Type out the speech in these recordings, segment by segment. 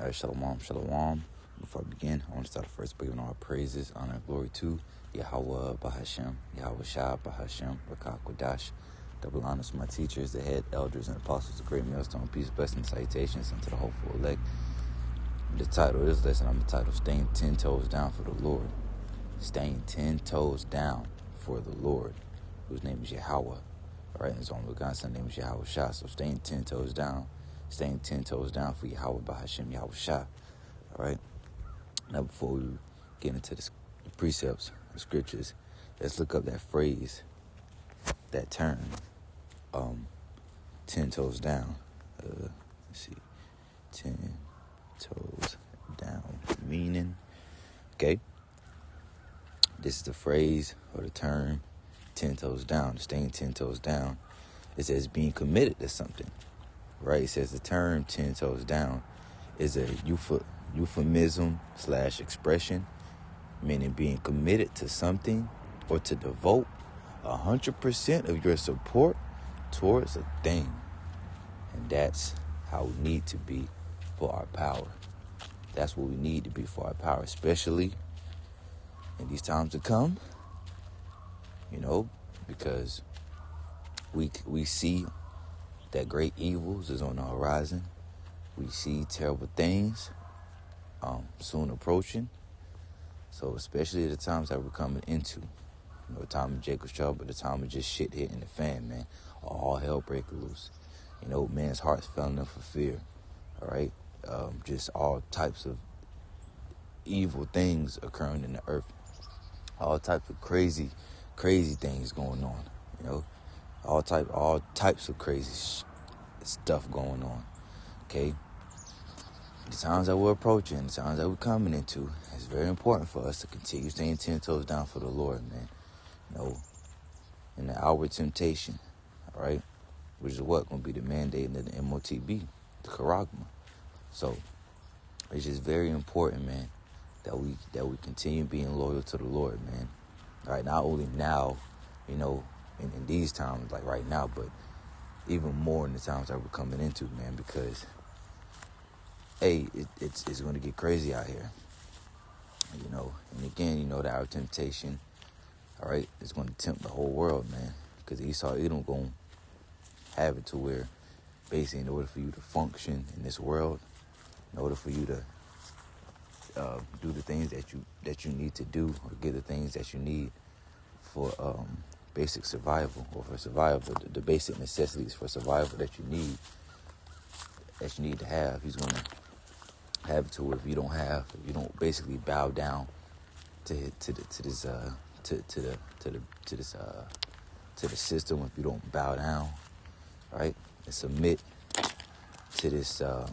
All right, shalom, shalom. Before I begin, I want to start first by giving all praises, honor, and glory to Yahweh Bahashem, Yahweh Shah Bahashem, Rakak Wadash. Double honors to my teachers, the head elders, and apostles, the great millstone, peace, blessings, salutations unto the hopeful elect. The title of this lesson, I'm entitled, Staying 10 Toes Down for the Lord. Staying 10 toes down for the Lord, whose name is Yahweh. All right, and his only God's son name is Yahweh Shah. So staying 10 toes down. Staying 10 toes down for Yahweh Bahashem, Yahweh Shah. All right. Now, before we get into the precepts, the scriptures, let's look up that phrase, that term, 10 toes down. Let's see, 10 toes down, meaning, okay, this is the phrase or the term, 10 toes down, staying 10 toes down. It says being committed to something, right? It says the term 10 toes down is a euphemism / expression, meaning being committed to something or to devote 100% of your support towards a thing. And that's how we need to be for our power. That's what we need to be for our power, especially in these times to come, because we see that great evils is on the horizon. We see terrible things soon approaching. So especially the times that we're coming into, the time of Jacob's trouble, the time of just shit hitting the fan, man. All hell breaking loose. Man's heart's failing for fear. All right, just all types of evil things occurring in the earth. All types of crazy things going on. All types of crazy stuff going on. Okay. The times that we're approaching, the times that we're coming into, it's very important for us to continue staying 10 toes down for the Lord, man. In the hour of temptation, all right, which is what going to be the mandate of the MOTB, the Charagma. So it's just very important, man, that we continue being loyal to the Lord, man. All right, not only now, in these times like right now, but even more in the times that we're coming into, man, because it's going to get crazy out here, and again, the hour of temptation, all right, is going to tempt the whole world, man, because Esau, Edom going to have it to where basically in order for you to function in this world, in order for you to do the things that you need to do or get the things that you need for basic survival or for survival, the basic necessities for survival that you need to have, he's going to have it to where if you don't basically bow down to the system, if you don't bow down, right, and submit to this to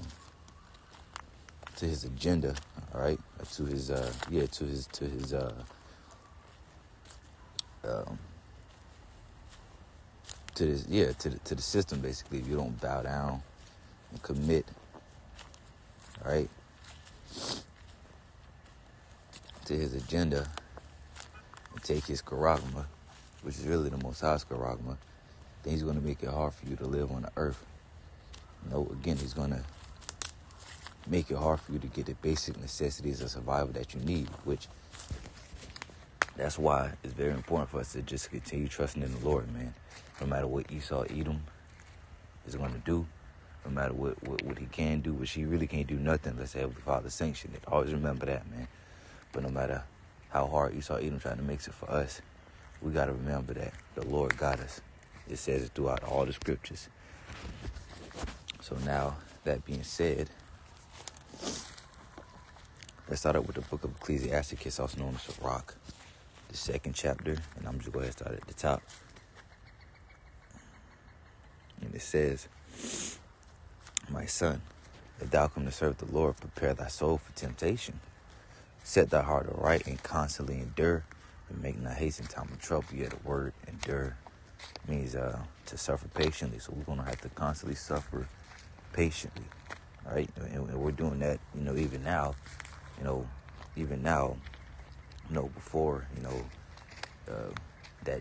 his agenda, all right, to the system, basically, if you don't bow down and commit, all right, to his agenda and take his charagma, which is really the Most High's charagma, then he's going to make it hard for you to live on the earth. Again, he's going to make it hard for you to get the basic necessities of survival that you need, which that's why it's very important for us to just continue trusting in the Lord, man. No matter what Esau, Edom is going to do, no matter what he can do, which he really can't do nothing unless the Heavenly Father sanction it. Always remember that, man. But no matter how hard Esau, Edom trying to make it for us, we got to remember that the Lord got us. It says it throughout all the scriptures. So now, that being said, let's start up with the book of Ecclesiasticus, also known as Sirach, the 2nd chapter, and I'm just going to go ahead and start at the top. And it says, "My son, if thou come to serve the Lord, prepare thy soul for temptation. Set thy heart aright and constantly endure, and make not haste in time of trouble." Yet the word endure means to suffer patiently. So we're going to have to constantly suffer patiently, all right? And we're doing that, even now, before, the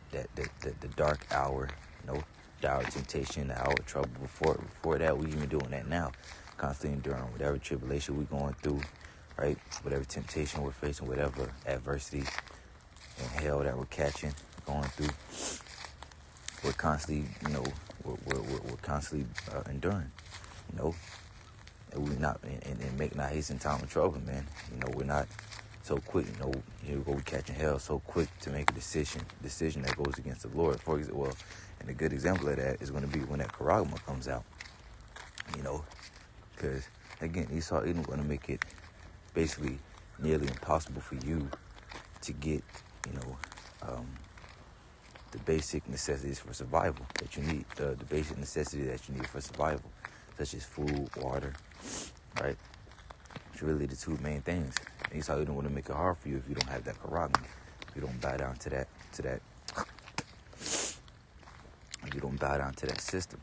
dark hour, the hour of temptation, the hour of trouble. Before that, we even doing that now. constantly enduring whatever tribulation we're going through, right? Whatever temptation we're facing, whatever adversity and hell that we're catching, going through. We're constantly, we're constantly enduring, and we not and make not hasten time of trouble, man. We're not so quick. Here we go, we catching hell so quick to make a decision that goes against the Lord. For example, and a good example of that is going to be when that charagma comes out, because again, Esau isn't going to make it basically nearly impossible for you to get, the basic necessities for survival that you need, the basic necessity that you need for survival, such as food, water, right? It's really the two main things. Esau don't want to make it hard for you if you don't have that charagma, if you don't bow down to that, if you don't bow down to that system,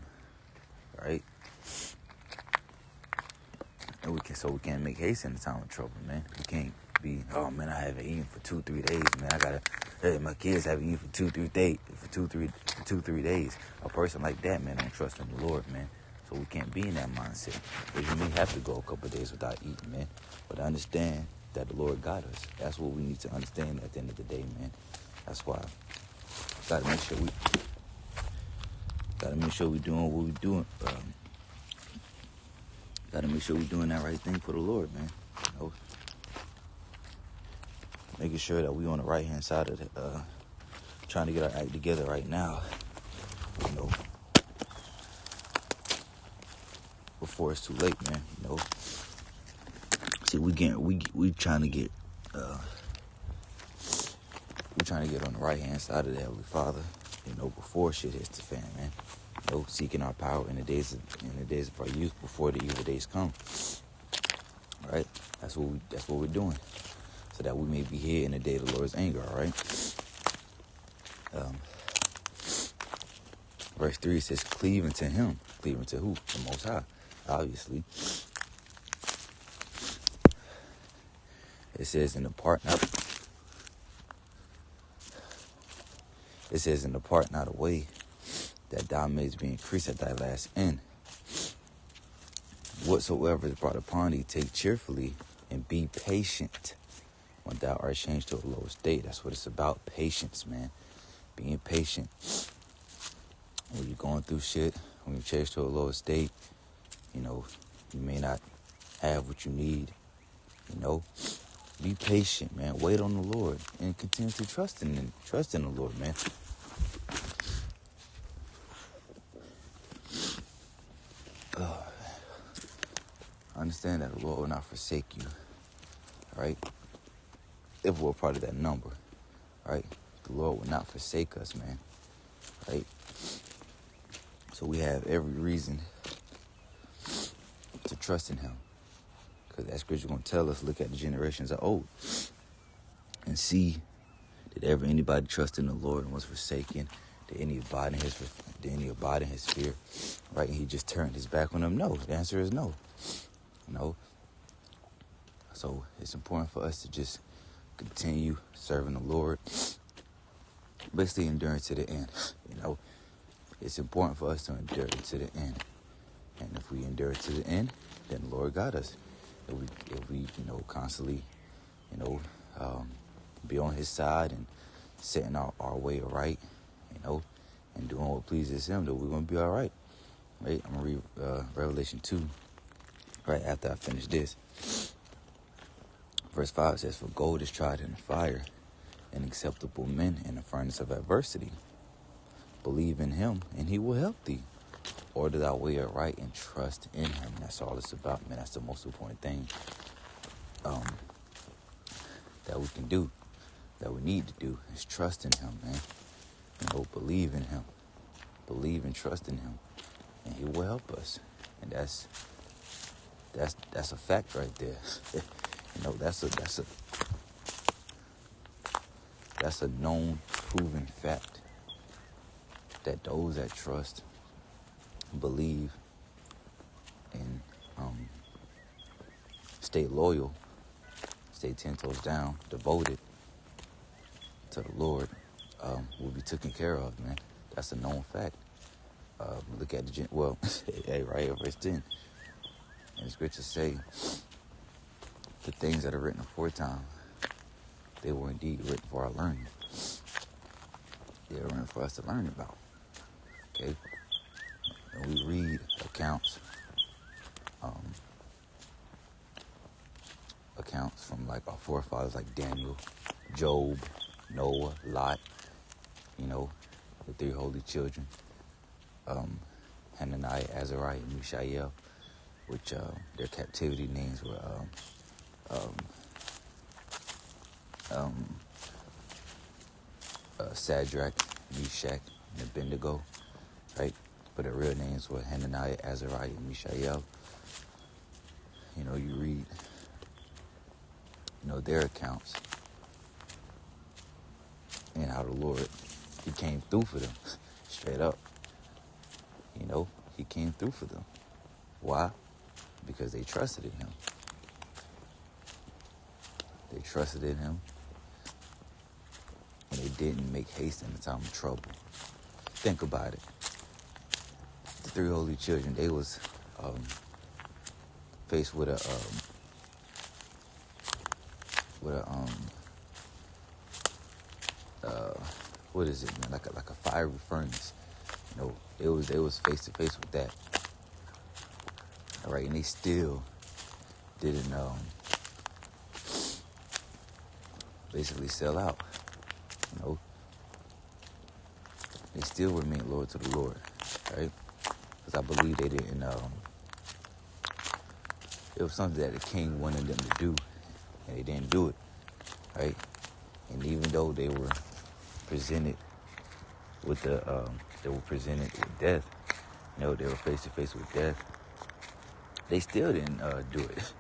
right? And we can't make haste in the time of trouble, man. We can't be, oh man, I haven't eaten for 2-3 days, man. My kids haven't eaten for 2-3 days. A person like that, man, don't trust in the Lord, man. So we can't be in that mindset. But you may have to go a couple of days without eating, man. But understand that the Lord got us. That's what we need to understand at the end of the day, man. That's why gotta make sure we doing what we doing. Gotta make sure we're doing that right thing for the Lord, man. Making sure that we on the right hand side of the, trying to get our act together right now, before it's too late, man. See, we trying to get on the right hand side of the Heavenly Father, before shit hits the fan, man. Seeking our power in the days of our youth before the evil days come. Right? That's what we're doing, so that we may be here in the day of the Lord's anger. All right. Verse 3 says, "Cleave unto Him." Cleave unto who? The Most High, obviously. It says, "In the part not." It says, "In the part not away, that thou mayest be increased at thy last end. Whatsoever is brought upon thee, take cheerfully, and be patient when thou art changed to a lower state." That's what it's about. Patience, man. Being patient. When you're going through shit, when you're changed to a lower state, you may not have what you need. Be patient, man. Wait on the Lord and continue to trust in the Lord, man. Understand that the Lord will not forsake you, right? If we're part of that number, right? The Lord will not forsake us, man, right? So we have every reason to trust in Him, because that scripture going to tell us, look at the generations of old and see, did ever anybody trust in the Lord and was forsaken? Did any abide in His fear, right? And He just turned His back on them? No. The answer is no. No. So it's important for us to just continue serving the Lord, basically enduring to the end. It's important for us to endure to the end. And if we endure to the end, then the Lord got us. If we constantly, be on His side and setting our way right, and doing what pleases Him, then we're going to be all right. Right? I'm going to read Revelation 2 right after I finish this. Verse 5 says, "For gold is tried in the fire, and acceptable men in the furnace of adversity. Believe in Him, and He will help thee. Order thy way aright and trust in Him." That's all it's about, man. That's the most important thing that we can do, that we need to do, is trust in Him, man. Believe in Him. Believe and trust in Him, and He will help us. And that's a fact right there. That's a known, proven fact, that those that trust, believe, and stay loyal, stay 10 toes down, devoted to the Lord, will be taken care of, man. That's a known fact. Look at right here, verse 10. And the scriptures say the things that are written aforetime, they were indeed written for our learning. They were written for us to learn about. Okay? And we read accounts from like our forefathers like Daniel, Job, Noah, Lot, the three holy children, Hananiah, Azariah, and Mishael, which their captivity names were Shadrach, Meshach, and Abednego, right? But their real names were Hananiah, Azariah, and Mishael. You read, their accounts and how the Lord, he came through for them, straight up. He came through for them. Why? Because they trusted in him. They trusted in him, and they didn't make haste in the time of trouble. Think about it. The three holy children, they was faced with a what is it, man? Like a fiery furnace. They was face to face with that. All right, and they still didn't basically sell out. They still remained loyal to the Lord, right? Because I believe they didn't. It was something that the king wanted them to do, and they didn't do it, right? And even though they were presented with death, they were face to face with death. They still didn't do it,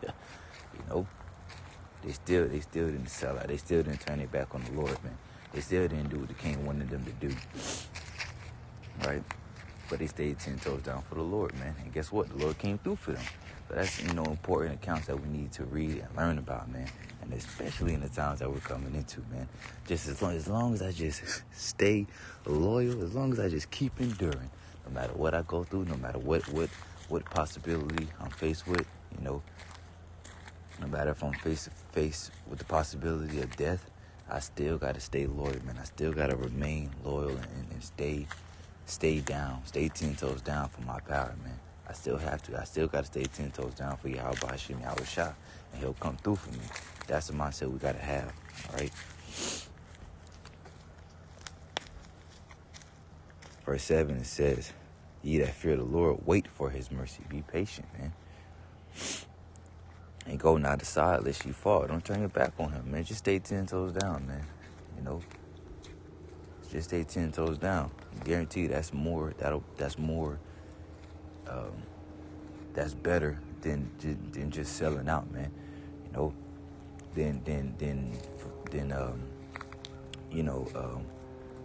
They still didn't sell out. They still didn't turn their back on the Lord, man. They still didn't do what the king wanted them to do, right? But they stayed 10 toes down for the Lord, man. And guess what? The Lord came through for them. So that's, important accounts that we need to read and learn about, man. And especially in the times that we're coming into, man. Just as long as I just stay loyal, as long as I just keep enduring, no matter what I go through, no matter what possibility I'm faced with, no matter if I'm face to face with the possibility of death, I still got to stay loyal, man. I still got to remain loyal and stay down, stay 10 toes down for my power, man. I still have to. I still got to stay 10 toes down for Yahweh Hashem, Yahweh Shah, and he'll come through for me. That's the mindset we got to have, all right? Verse 7, it says, ye that fear the Lord, wait for his mercy. Be patient, man. And go not aside lest you fall. Don't turn your back on him, man. Just stay 10 toes down, man. Just stay 10 toes down. I guarantee you that's more. That's better than just selling out, man.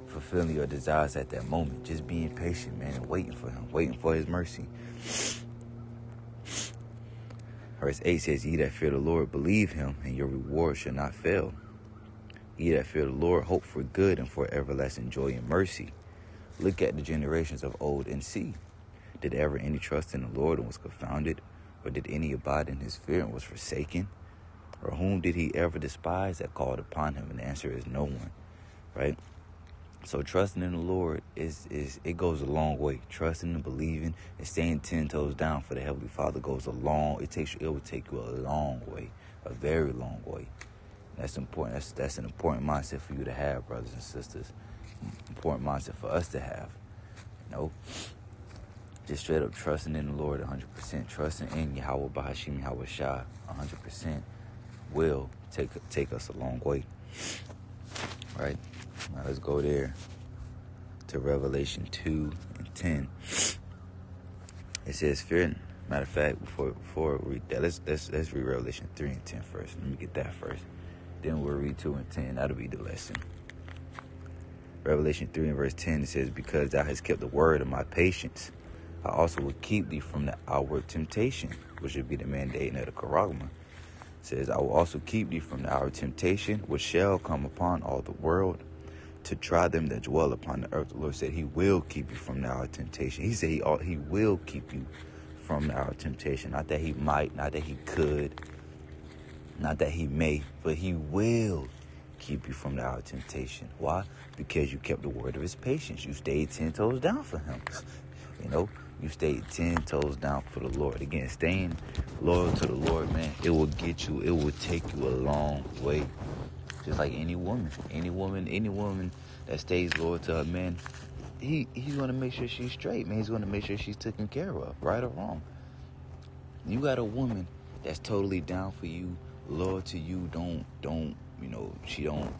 Fulfilling your desires at that moment. Just being patient, man, and waiting for him, waiting for his mercy. Verse 8 says, ye that fear the Lord, believe him, and your reward shall not fail. Ye that fear the Lord, hope for good and for everlasting joy and mercy. Look at the generations of old and see. Did ever any trust in the Lord and was confounded? Or did any abide in his fear and was forsaken? Or whom did he ever despise that called upon him? And the answer is no one, right? So trusting in the Lord it goes a long way. Trusting and believing and staying 10 toes down for the Heavenly Father goes it will take you a long way, a very long way. That's important. That's an important mindset for you to have, brothers and sisters. Important mindset for us to have. Just straight up trusting in the Lord 100%. Trusting in Yahweh Bahashim Yahweh Shah 100% will take us a long way. Right? Now let's go there to Revelation 2 and 10. It says, fear. Matter of fact, before we read that, let's read Revelation 3 and 10 first. Let me get that first. Then we'll read 2 and 10. That'll be the lesson. Revelation 3 and verse 10, it says, because thou hast kept the word of my patience, I also will keep thee from the outward temptation, which would be the mandate of the Charagma. It says, I will also keep thee from the outward temptation, which shall come upon all the world, to try them that dwell upon the earth. The Lord said he will keep you from the outward temptation. He said he will keep you from our temptation. Not that he might, not that he could, not that he may, but he will keep you from the hour of temptation. Why? Because you kept the word of his patience. You stayed 10 toes down for him. You stayed 10 toes down for the Lord. Again, staying loyal to the Lord, man, it will take you a long way. Just like any woman that stays loyal to her man, he's going to make sure she's straight, man. He's going to make sure she's taken care of, right or wrong. You got a woman that's totally down for you, loyal to you, she don't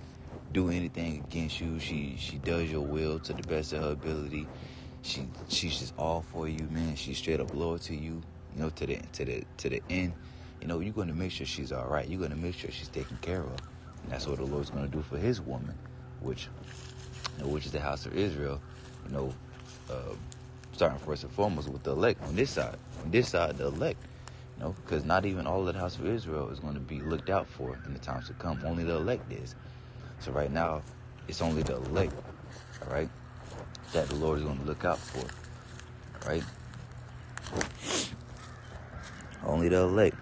do anything against you. She does your will to the best of her ability. She's just all for you, man. She's straight up loyal to you, to the end. You're going to make sure she's all right. You're going to make sure she's taken care of. And that's what the Lord's going to do for his woman, which is the house of Israel, starting first and foremost with the elect on this side. On this side, the elect, because not even all of the house of Israel is going to be looked out for in the times to come. Only the elect is. So right now, it's only the elect, all right, that the Lord is going to look out for, all right? Only the elect.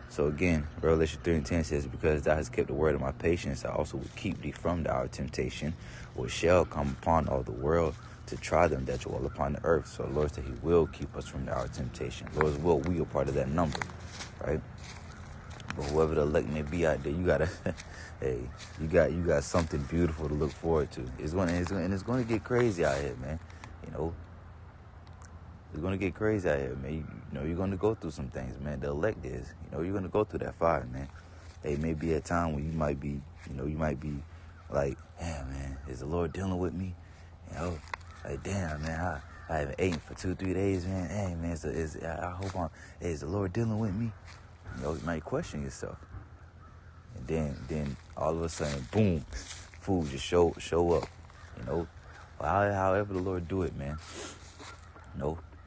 So again, Revelation 3:10 says, because thou hast kept the word of my patience, I also will keep thee from the hour of temptation, which shall come upon all the world to try them that dwell upon the earth. So the Lord said he will keep us from the hour of temptation. Lord's will, we are part of that number, right? But whoever the elect may be out there, you gotta, you got something beautiful to look forward to. It's gonna get crazy out here, man. It's going to get crazy out here, man. You're going to go through some things, man. The elect is. You're going to go through that fire, man. Hey, maybe a time when you might be like, damn, man, is the Lord dealing with me? Like, damn, man, I haven't eaten for 2-3 days, man. Hey, man, is the Lord dealing with me? You might question yourself. And then all of a sudden, boom, food just show up, however the Lord do it, man.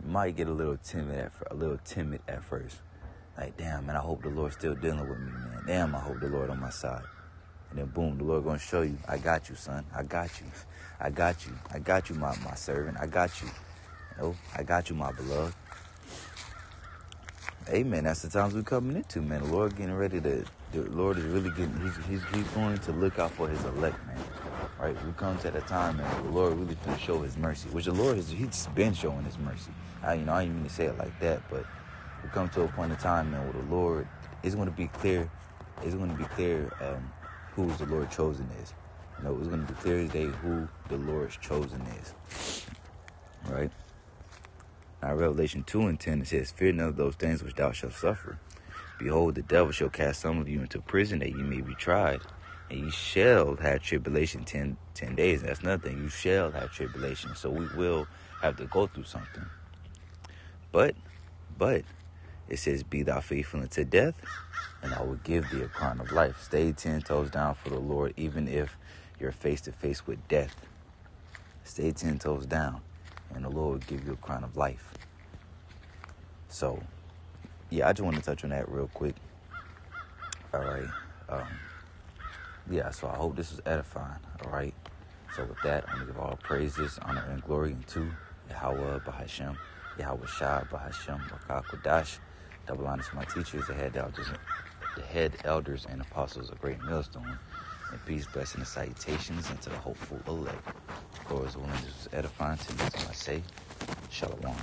You might get a little timid at first. Like, damn, man, I hope the Lord's still dealing with me, man. Damn, I hope the Lord on my side. And then, boom, the Lord going to show you, I got you, son. I got you. I got you. I got you, my servant. I got you. I got you, my beloved. Amen. That's the times we're coming into, man. The Lord getting ready to, the Lord is really getting, he's going to look out for his elect, man. Right? We come to that time, man, the Lord really finna show his mercy, which the Lord he's been showing his mercy. I didn't mean to say it like that, but we come to a point in time, man, where the Lord is going to be clear. It's going to be clear who the Lord chosen is. It's going to be clear today who the Lord's chosen is. Right? Now, Revelation 2:10, it says, fear none of those things which thou shalt suffer. Behold, the devil shall cast some of you into prison that ye may be tried. And you shall have tribulation 10 days. That's another thing. You shall have tribulation. So we will have to go through something. But it says, be thou faithful unto death, and I will give thee a crown of life. Stay 10 toes down for the Lord, even if you're face to face with death. Stay 10 toes down, and the Lord will give you a crown of life. So, yeah, I just want to touch on that real quick. All right. So I hope this was edifying, all right? So with that, I'm going to give all praises, honor, and glory unto Yahweh Bahashem, Yahweh Shai Bahashem, Rakah Kodash, double honors to my teachers, the head elders and apostles of Great Millstone, and peace, blessing, and salutations unto the hopeful elect. Lord's willing, this was edifying to me, so I say, Shalom.